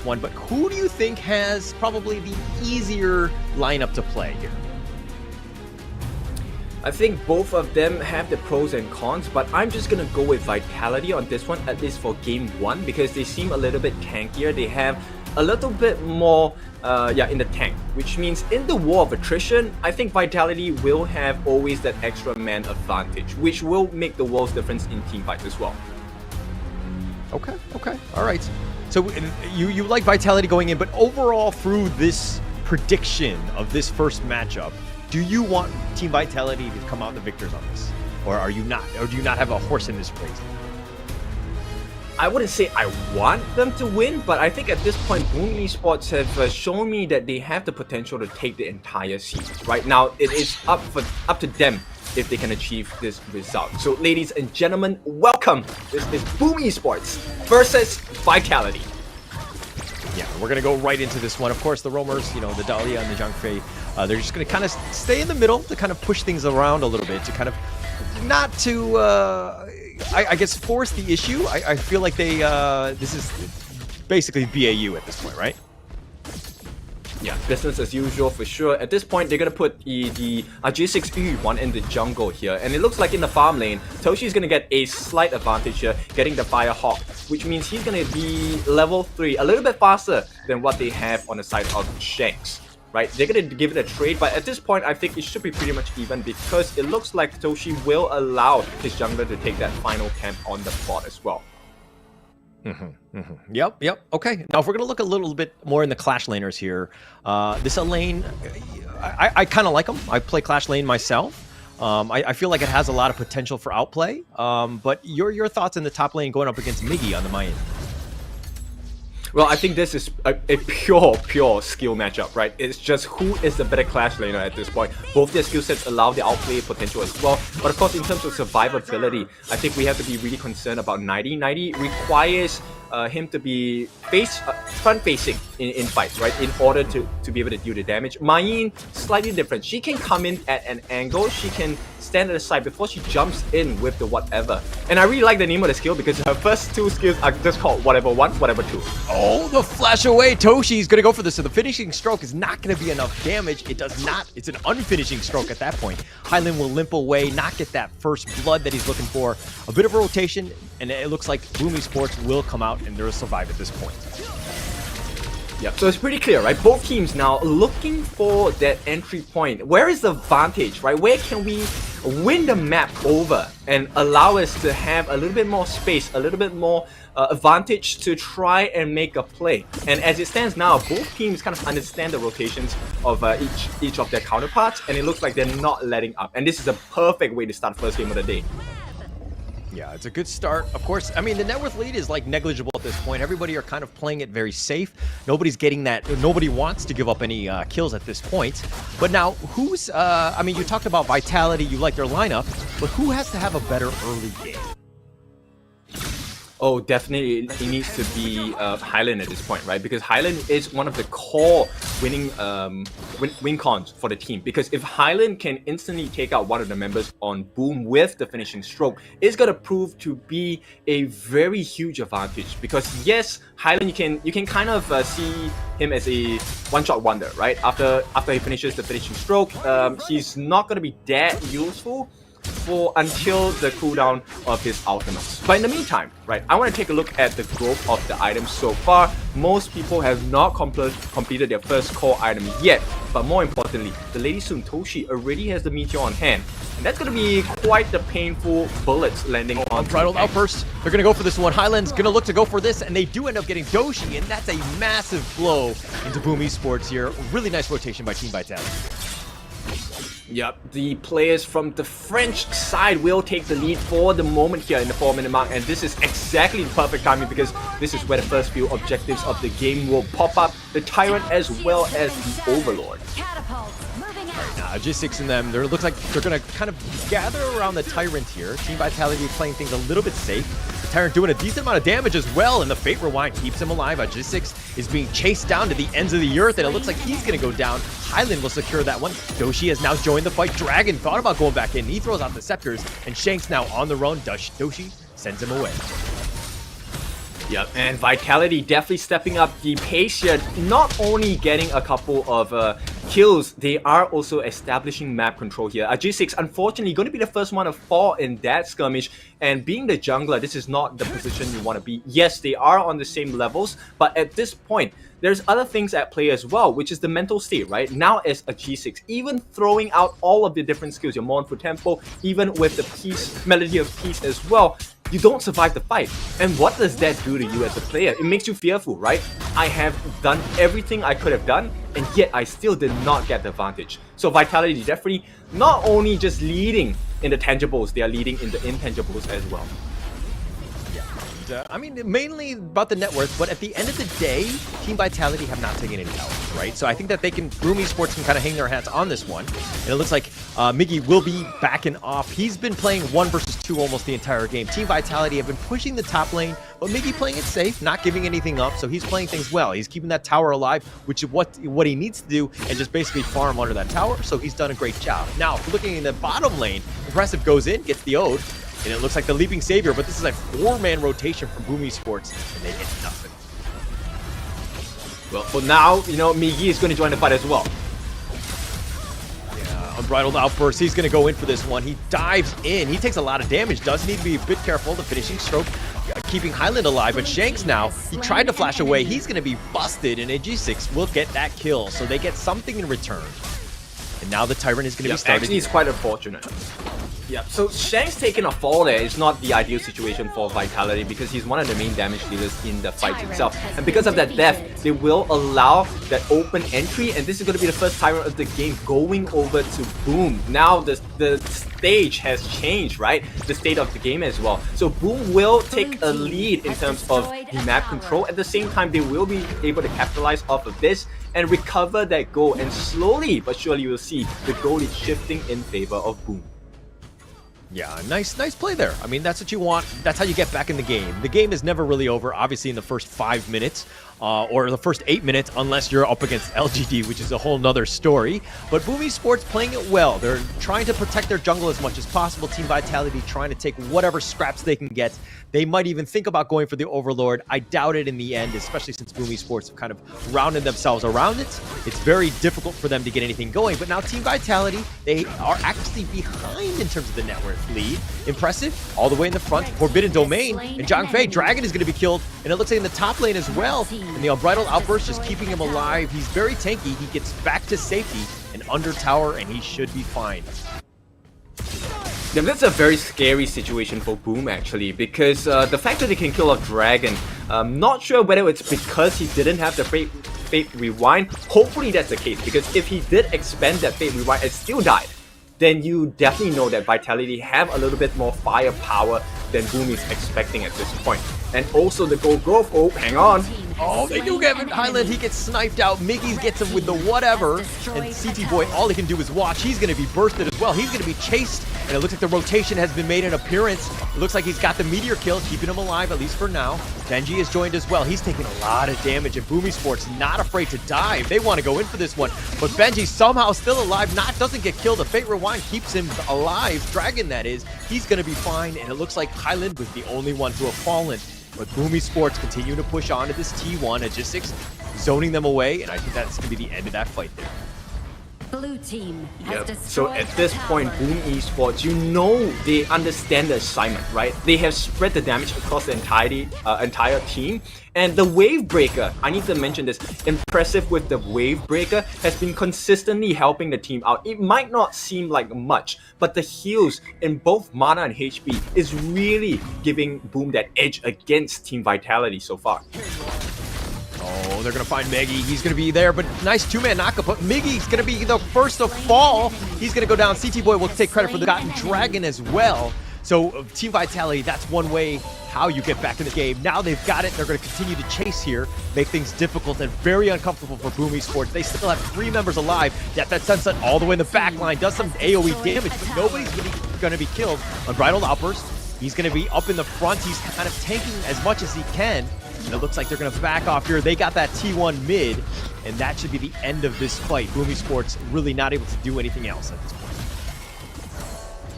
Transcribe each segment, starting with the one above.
one, but who do you think has probably the easier lineup to play here? I think both of them have the pros and cons, but I'm just gonna go with Vitality on this one, at least for game 1, because they seem a little bit tankier. They have a little bit more in the tank, which means in the war of attrition, I think Vitality will have always that extra man advantage, which will make the world's difference in team fights as well. Okay, all right. So you like Vitality going in, but overall through this prediction of this first matchup, do you want Team Vitality to come out the victors on this? Or are you not? Or do you not have a horse in this race? I wouldn't say I want them to win, but I think at this point, Boom Esports have shown me that they have the potential to take the entire series. Right now, it is up to them if they can achieve this result. So, ladies and gentlemen, welcome. This is Boom Esports versus Vitality. Yeah, we're gonna go right into this one. Of course, the roamers, the Dahlia and the Zhang Fei, they're just gonna kind of stay in the middle to kind of push things around a little bit to kind of not to, I guess, force the issue. I feel like they, this is basically BAU at this point, right? Yeah, business as usual for sure. At this point, they're gonna put the G6 Yu in the jungle here, and it looks like in the farm lane, Toshi's gonna get a slight advantage here, getting the Firehawk, which means he's gonna be level 3, a little bit faster than what they have on the side of Shanks. Right, they're gonna give it a trade, but at this point, I think it should be pretty much even because it looks like Toshi will allow his jungler to take that final camp on the bot as well. Yep. Okay. Now, if we're gonna look a little bit more in the Clash laners here, this lane, I kind of like them. I play Clash lane myself. I feel like it has a lot of potential for outplay. But your thoughts in the top lane going up against Miggy on the Mayan? Well, I think this is a pure skill matchup, right? It's just who is the better Clash laner at this point. Both their skill sets allow the outplay potential as well. But of course, in terms of survivability, I think we have to be really concerned about 90. 90 requires him to be front-facing in fights, right? In order to be able to deal the damage. Mayin, slightly different. She can come in at an angle. She can stand at the side before she jumps in with the whatever. And I really like the name of the skill because her first 2 skills are just called whatever 1, whatever 2. Oh, the flash away. Toshi's going to go for this. So the finishing stroke is not going to be enough damage. It does not. It's an unfinishing stroke at that point. Hyland will limp away, not get that first blood that he's looking for. A bit of a rotation, and it looks like Boom Esports will come out and they'll survive at this point. Yeah, so it's pretty clear, right? Both teams now looking for that entry point. Where is the advantage, right? Where can we win the map over and allow us to have a little bit more space, a little bit more advantage to try and make a play? And as it stands now, both teams kind of understand the rotations of each of their counterparts, and it looks like they're not letting up. And this is a perfect way to start first game of the day. Yeah, it's a good start. Of course, I mean, the net worth lead is like negligible at this point. Everybody are kind of playing it very safe. Nobody's getting that. Nobody wants to give up any kills at this point. But now, who's, I mean, you talked about Vitality, you like their lineup, but who has to have a better early game? Oh, definitely it needs to be Hyland at this point, right? Because Hyland is one of the core winning win cons for the team. Because if Hyland can instantly take out one of the members on Boom with the finishing stroke, it's gonna prove to be a very huge advantage. Because yes, Hyland you can kind of see him as a one-shot wonder, right? After he finishes the finishing stroke, he's not gonna be that useful until the cooldown of his ultimates. But in the meantime, right, I want to take a look at the growth of the items so far. Most people have not completed their first core item yet, but more importantly, the Lady Sun Toshi already has the Meteor on hand, and that's going to be quite the painful bullets landing on Unbridled Outburst. They're going to go for this one. Highland's going to look to go for this, and they do end up getting Doshi, and that's a massive blow into Boom Esports here. Really nice rotation by Team Vitality. Yep, the players from the French side will take the lead for the moment here in the 4-minute mark, and this is exactly the perfect timing because this is where the first few objectives of the game will pop up, the Tyrant as well as the Overlord. G6 and them, there looks like they're going to kind of gather around the Tyrant here. Team Vitality playing things a little bit safe. The Tyrant doing a decent amount of damage as well, and the Fate Rewind keeps him alive. G6 is being chased down to the ends of the earth, and it looks like he's going to go down. Hyland will secure that one. Doshi has now joined the fight. Dragon thought about going back in. He throws out the Scepters, and Shanks now on the run. Doshi sends him away. Yep, and Vitality definitely stepping up the pace here. Not only getting a couple of kills, they are also establishing map control here. G6, unfortunately, going to be the first one to fall in that skirmish. And being the jungler, this is not the position you want to be. Yes, they are on the same levels, but at this point, there's other things at play as well, which is the mental state, right? Now as a G6, even throwing out all of the different skills, your Mournful Tempo, even with the peace, Melody of Peace as well, you don't survive the fight. And what does that do to you as a player? It makes you fearful, right? I have done everything I could have done, and yet I still did not get the advantage. So Vitality definitely not only just leading in the tangibles, they are leading in the intangibles as well. I mean, mainly about the net worth, but at the end of the day, Team Vitality have not taken any L's, right? So I think that they can, Boom Esports can kind of hang their hats on this one. And it looks like Miggy will be backing off. He's been playing 1 versus 2 almost the entire game. Team Vitality have been pushing the top lane, but Miggy playing it safe, not giving anything up, so he's playing things well. He's keeping that tower alive, which is what he needs to do, and just basically farm under that tower, so he's done a great job. Now, if we're looking in the bottom lane, Impressive goes in, gets the Ode, and it looks like the Leaping Savior, but this is a 4-man rotation from Boom Esports, and they get nothing. Well, for now, you know, Miggy is going to join the fight as well. Yeah, Unbridled Outburst, he's going to go in for this one. He dives in. He takes a lot of damage. Does need to be a bit careful. The finishing stroke keeping Highland alive, but Shanks now, he tried to flash away. He's going to be busted, and G6 will get that kill, so they get something in return. And now the Tyrant is going to be started. Actually, it's quite unfortunate. Yeah, so Shanks taking a fall there is not the ideal situation for Vitality because he's one of the main damage dealers in the fight itself. And because of that death, they will allow that open entry, and this is going to be the first Tyrant of the game going over to Boom. Now the stage has changed, right? The state of the game as well. So Boom will take a lead in terms of the map control. At the same time, they will be able to capitalize off of this and recover that goal. And slowly but surely you will see the goal is shifting in favor of Boom. Yeah, nice play there. I mean, that's what you want. That's how you get back in the game. The game is never really over, obviously, in the first 5 minutes. Or the first 8 minutes, unless you're up against LGD, which is a whole nother story. But Boom Esports playing it well. They're trying to protect their jungle as much as possible. Team Vitality trying to take whatever scraps they can get. They might even think about going for the Overlord. I doubt it in the end, especially since Boom Esports have kind of rounded themselves around it. It's very difficult for them to get anything going. But now Team Vitality, they are actually behind in terms of the network lead. Impressive, all the way in the front. Forbidden Domain, and Zhang Fei, Dragon is going to be killed. And it looks like in the top lane as well. And the Unbridled Outburst just keeping him alive. He's very tanky. He gets back to safety and under tower, and he should be fine. Yeah, that's a very scary situation for Boom actually, because the fact that they can kill a dragon, I'm not sure whether it's because he didn't have the Fate Rewind. Hopefully that's the case, because if he did expend that Fate Rewind and still died, then you definitely know that Vitality have a little bit more firepower than Boom is expecting at this point. And also the gold growth, oh, hang on. Oh, they do get him. Highland, he gets sniped out. Miggy gets him with the whatever. And CT Boy, all he can do is watch. He's going to be bursted as well. He's going to be chased. And it looks like the rotation has been made an appearance. It looks like he's got the meteor kill, keeping him alive, at least for now. Benji has joined as well. He's taking a lot of damage, and Boom Esports not afraid to dive. They want to go in for this one. But Benji somehow still alive. Doesn't get killed. The Fate Rewind keeps him alive. Dragon, that is. He's going to be fine. And it looks like Highland was the only one to have fallen. But Boom Esports continue to push on to this T1 at G6, zoning them away, and I think that's going to be the end of that fight there. Blue team has Yep. So at this point, Boom Esports, you know they understand the assignment, right? They have spread the damage across the entire team. And the Wave Breaker, I need to mention this, Impressive with the Wave Breaker has been consistently helping the team out. It might not seem like much, but the heals in both mana and HP is really giving Boom that edge against Team Vitality so far. Oh, they're going to find Miggy. He's going to be there, but nice 2-man knockup. But Miggy's going to be the first to fall. He's going to go down. CT Boy will take credit for the Gotten Dragon as well. So Team Vitality, that's one way how you get back in the game. Now they've got it. They're going to continue to chase here, make things difficult and very uncomfortable for Boom Esports. They still have 3 members alive. That Sunset all the way in the back line does some AoE damage, but nobody's really going to be killed. Unbridled Outburst, he's going to be up in the front. He's kind of tanking as much as he can. And it looks like they're going to back off here. They got that T1 mid, and that should be the end of this fight. Boom Esports really not able to do anything else at this point.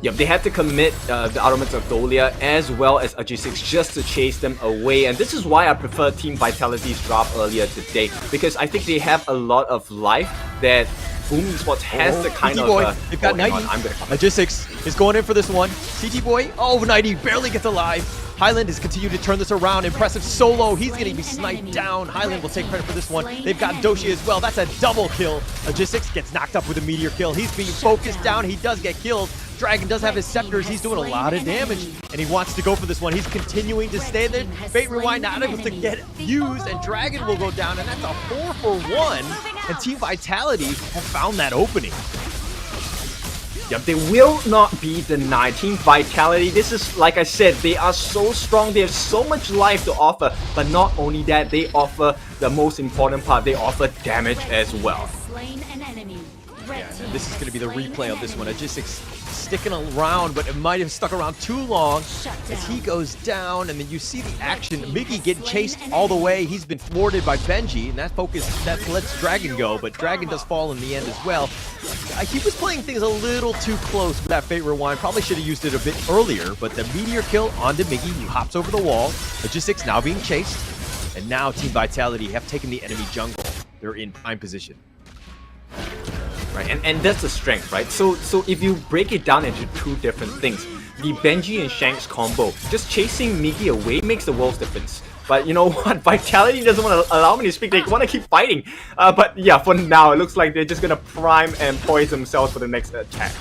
Yep, they had to commit the elements of Dolia as well as G6 just to chase them away, and this is why I prefer Team Vitality's drop earlier today, because I think they have a lot of life that Boom Esports has to kind of... They've got 90. G6 is going in for this one. CT Boy, oh, 90 barely gets alive. Highland has continued to turn this around. Impressive solo. He's going to be sniped down. Highland will take credit for this one. They've got Doshi as well. That's a double kill. G6 gets knocked up with a meteor kill. He's being focused down. He does get killed. Dragon does have his scepters. He's doing a lot of damage, and he wants to go for this one. He's continuing to stay there. Fate Rewind not able to get used, and Dragon will go down, and that's a 4-for-1. And Team Vitality have found that opening. Yep, they will not be denied. Team Vitality, this is, like I said, they are so strong. They have so much life to offer. But not only that, they offer the most important part. They offer damage as well. Yeah, and this is going to be the replay of this one. G6 sticking around, but it might have stuck around too long as he goes down, and then you see the action. Miggy getting chased all the way. He's been thwarted by Benji, and that lets Dragon go, but Dragon does fall in the end as well. He was playing things a little too close with that Fate Rewind. Probably should have used it a bit earlier, but the meteor kill onto Miggy. He hops over the wall. G6 now being chased, and now Team Vitality have taken the enemy jungle. They're in prime position. Right, and that's the strength, right? So if you break it down into two different things, the Benji and Shanks combo, just chasing Miggy away makes the world's difference. But you know what? Vitality doesn't want to allow me to speak. They want to keep fighting. But yeah, for now, it looks like they're just going to prime and poise themselves for the next attack.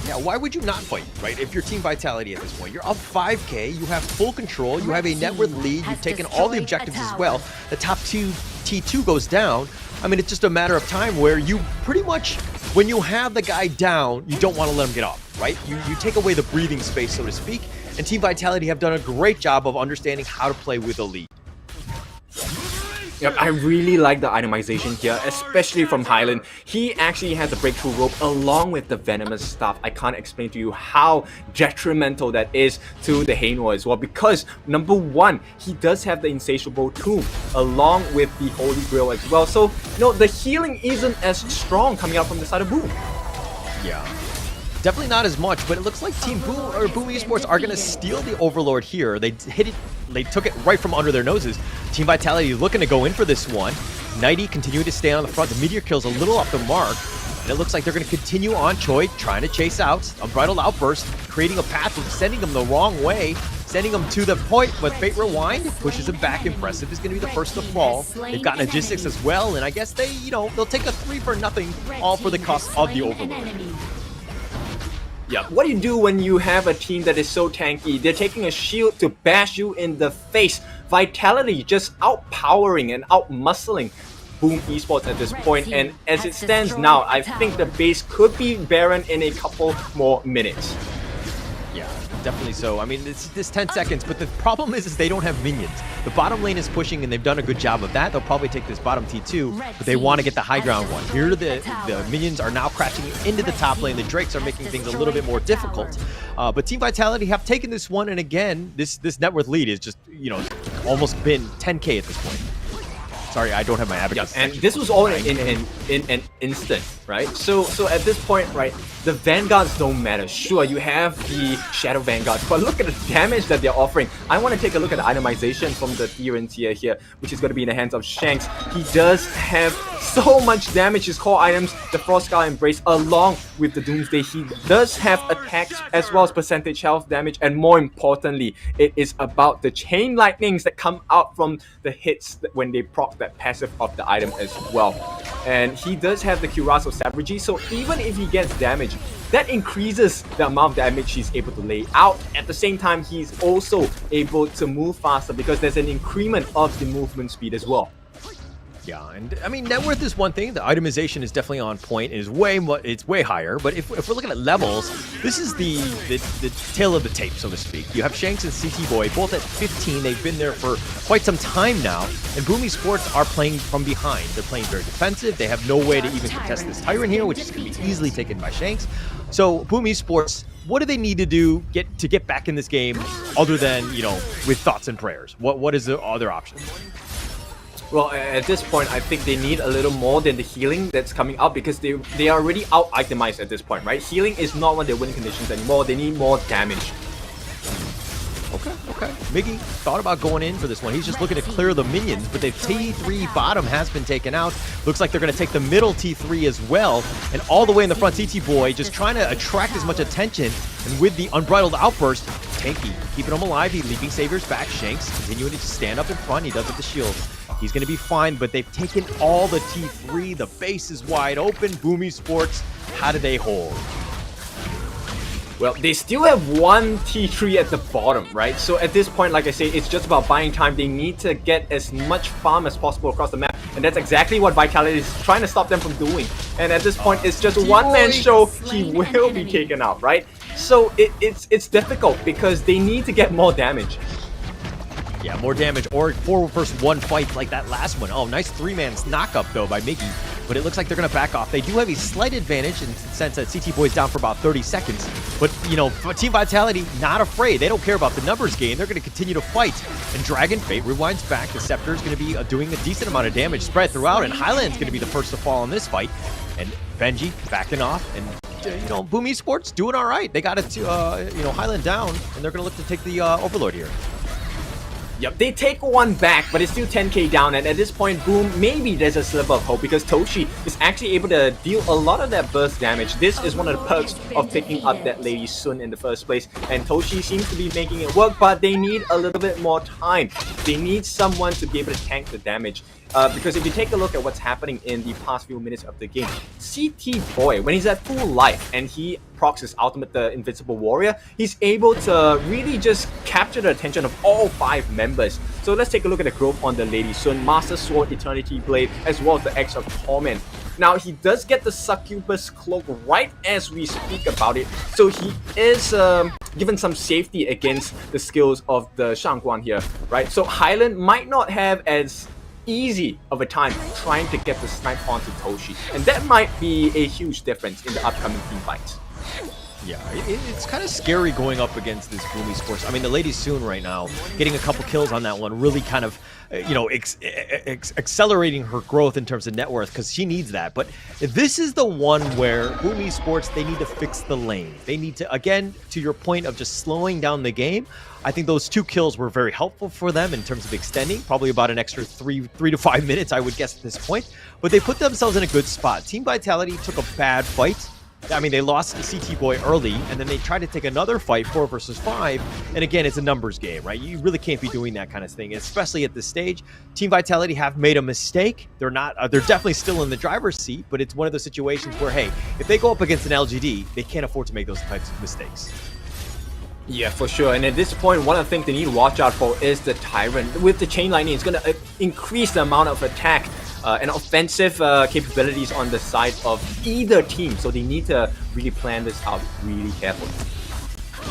Yeah, why would you not fight, right? If you're Team Vitality at this point, you're up 5k, you have full control, you have a net worth lead, you've taken all the objectives as well. The top 2 T2 goes down. I mean, it's just a matter of time where you pretty much, when you have the guy down, you don't want to let him get up, right? You take away the breathing space, so to speak, and Team Vitality have done a great job of understanding how to play with Elite. Yep, I really like the itemization here, especially from Highland. He actually has a breakthrough rope along with the venomous stuff. I can't explain to you how detrimental that is to the Haynor as well, because number one, he does have the insatiable tomb along with the Holy Grail as well. So, you know, the healing isn't as strong coming out from the side of Boom. Yeah. Definitely not as much, but it looks like Boom Esports are going to steal the Overlord here. They hit it, they took it right from under their noses. Team Vitality looking to go in for this one. Nighty continuing to stay on the front. The meteor kill's a little off the mark. And it looks like they're going to continue on Choi, trying to chase out. Unbridled Outburst, creating a path of sending them the wrong way. Sending them to the point, but Fate Rewind pushes him back. Impressive is going to be the first to fall. They've got G6 as well, and I guess they, you know, they'll take a 3-for-0, all for the cost of the Overlord. Yeah, what do you do when you have a team that is so tanky? They're taking a shield to bash you in the face. Vitality just outpowering and outmuscling Boom Esports at this point, and as it stands now, I think the base could be barren in a couple more minutes. Yeah, definitely so. I mean, it's 10 seconds, but the problem is they don't have minions. The bottom lane is pushing, and they've done a good job of that. They'll probably take this bottom T2, but they want to get the high ground one. Here, the minions are now crashing into the top lane. The Drakes are making things a little bit more difficult. But Team Vitality have taken this one, and again, this net worth lead is just, you know, almost been 10k at this point. Sorry, I don't have my advocates. And this was all in an instant, right? So at this point, right, the Vanguards don't matter. Sure, you have the Shadow Vanguards, but look at the damage that they're offering. I want to take a look at the itemization from the Theron tier here, which is going to be in the hands of Shanks. He does have so much damage. His core items, the Frostscar Embrace, along with the Doomsday. He does have attacks as well as percentage health damage, and more importantly, it is about the chain lightnings that come out from the hits when they proc that passive of the item as well. And he does have the Cuirass of Savagery, so even if he gets damage, that increases the amount of damage he's able to lay out. At the same time, he's also able to move faster because there's an increment of the movement speed as well. Yeah, and I mean, net worth is one thing. The itemization is definitely on point. It's way higher. But if we're looking at levels, this is the tail of the tape, so to speak. You have Shanks and CT Boy both at 15. They've been there for quite some time now. And Boom Esports are playing from behind. They're playing very defensive. They have no way to even contest this Tyrant here, which is going to be easily taken by Shanks. So Boom Esports, what do they need to do to get back in this game, other than, you know, with thoughts and prayers? What is the other option? Well, at this point, I think they need a little more than the healing that's coming out because they are already out-itemized at this point, right? Healing is not one of their winning conditions anymore. They need more damage. Okay. Miggy thought about going in for this one. He's just looking to clear the minions, but the T3 bottom has been taken out. Looks like they're going to take the middle T3 as well. And all the way in the front, CT Boy just trying to attract as much attention. And with the unbridled outburst, Tanky keeping him alive. He leaping Savior's back. Shanks continuing to stand up in front. He does with the shield. He's going to be fine, but they've taken all the T3. The base is wide open. Boom Esports, how do they hold? Well, they still have one T3 at the bottom, right? So at this point, like I say, it's just about buying time. They need to get as much farm as possible across the map. And that's exactly what Vitality is trying to stop them from doing. And at this point, it's just a one-man show. He will be taken out, right? So it's difficult because they need to get more damage. Yeah, more damage or 4 versus 1 fight like that last one. Oh, nice 3-man knock-up, though, by Miggy. But it looks like they're going to back off. They do have a slight advantage in the sense that CT Boy's down for about 30 seconds. But, you know, Team Vitality, not afraid. They don't care about the numbers game. They're going to continue to fight. And Dragon Fate rewinds back. The Scepter is going to be doing a decent amount of damage spread throughout. And Highland's going to be the first to fall in this fight. And Benji backing off. And, you know, Boom Esports doing all right. They got it to, you know, Highland down. And they're going to look to take the Overlord here. Yep, they take one back, but it's still 10k down, and at this point, Boom, maybe there's a sliver of hope because Toshi is actually able to deal a lot of that burst damage. This is one of the perks of picking up that Lady Sun in the first place, and Toshi seems to be making it work, but they need a little bit more time. They need someone to be able to tank the damage. Because if you take a look at what's happening in the past few minutes of the game, CT Boy, when he's at full life and he procs his ultimate, the Invincible Warrior, he's able to really just capture the attention of all 5 members. So let's take a look at the growth on the Lady Sun, Master Sword, Eternity Blade, as well as the X of Torment. Now, he does get the Succubus Cloak right as we speak about it, so he is given some safety against the skills of the Shangguan here, right? So Highland might not have as easy of a time trying to get the snipe onto Toshi, and that might be a huge difference in the upcoming team fights. Yeah, it's kind of scary going up against this Boom Esports. I mean, the Lady Soon right now, getting a couple kills on that one, really kind of, you know, accelerating her growth in terms of net worth, because she needs that. But this is the one where Boom Esports, they need to fix the lane. They need to, again, to your point of just slowing down the game, I think those 2 kills were very helpful for them in terms of extending, probably about an extra 3 to 5 minutes, I would guess, at this point. But they put themselves in a good spot. Team Vitality took a bad fight. I mean, they lost the CT Boy early, and then they tried to take another fight, 4 versus 5. And again, it's a numbers game, right? You really can't be doing that kind of thing, especially at this stage. Team Vitality have made a mistake. They're not. They're definitely still in the driver's seat, but it's one of those situations where, hey, if they go up against an LGD, they can't afford to make those types of mistakes. Yeah, for sure. And at this point, one of the things they need to watch out for is the Tyrant. With the chain lightning, it's going to increase the amount of attack and offensive capabilities on the side of either team. So they need to really plan this out really carefully.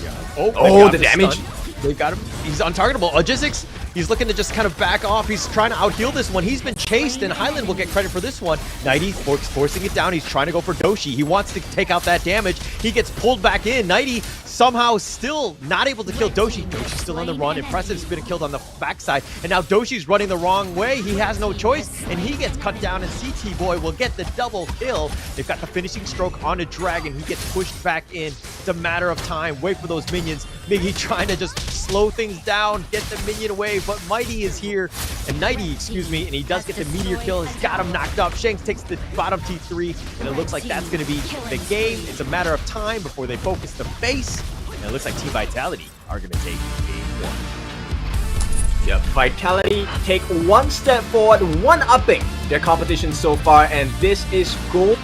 Yeah. Oh, the damage. They've got him. He's untargetable. Logistics, he's looking to just kind of back off. He's trying to out-heal this one. He's been chased, and Highland will get credit for this one. Nighty forcing it down. He's trying to go for Doshi. He wants to take out that damage. He gets pulled back in. Nighty somehow still not able to kill Doshi. Doshi's still on the run. Impressive's been killed on the backside, and now Doshi's running the wrong way. He has no choice, and he gets cut down, and CT Boy will get the double kill. They've got the finishing stroke on a Dragon. He gets pushed back in. It's a matter of time. Wait for those minions. Miggy trying to just slow things down, get the minion away, but Mighty is here, and Nighty, excuse me, and he does get the meteor kill. He's got him knocked up. Shanks takes the bottom T3, and it looks like that's going to be the game. It's a matter of time before they focus the base, and it looks like Team Vitality are going to take game 1. Yep, Vitality take one step forward, one upping their competition so far, and this is gold.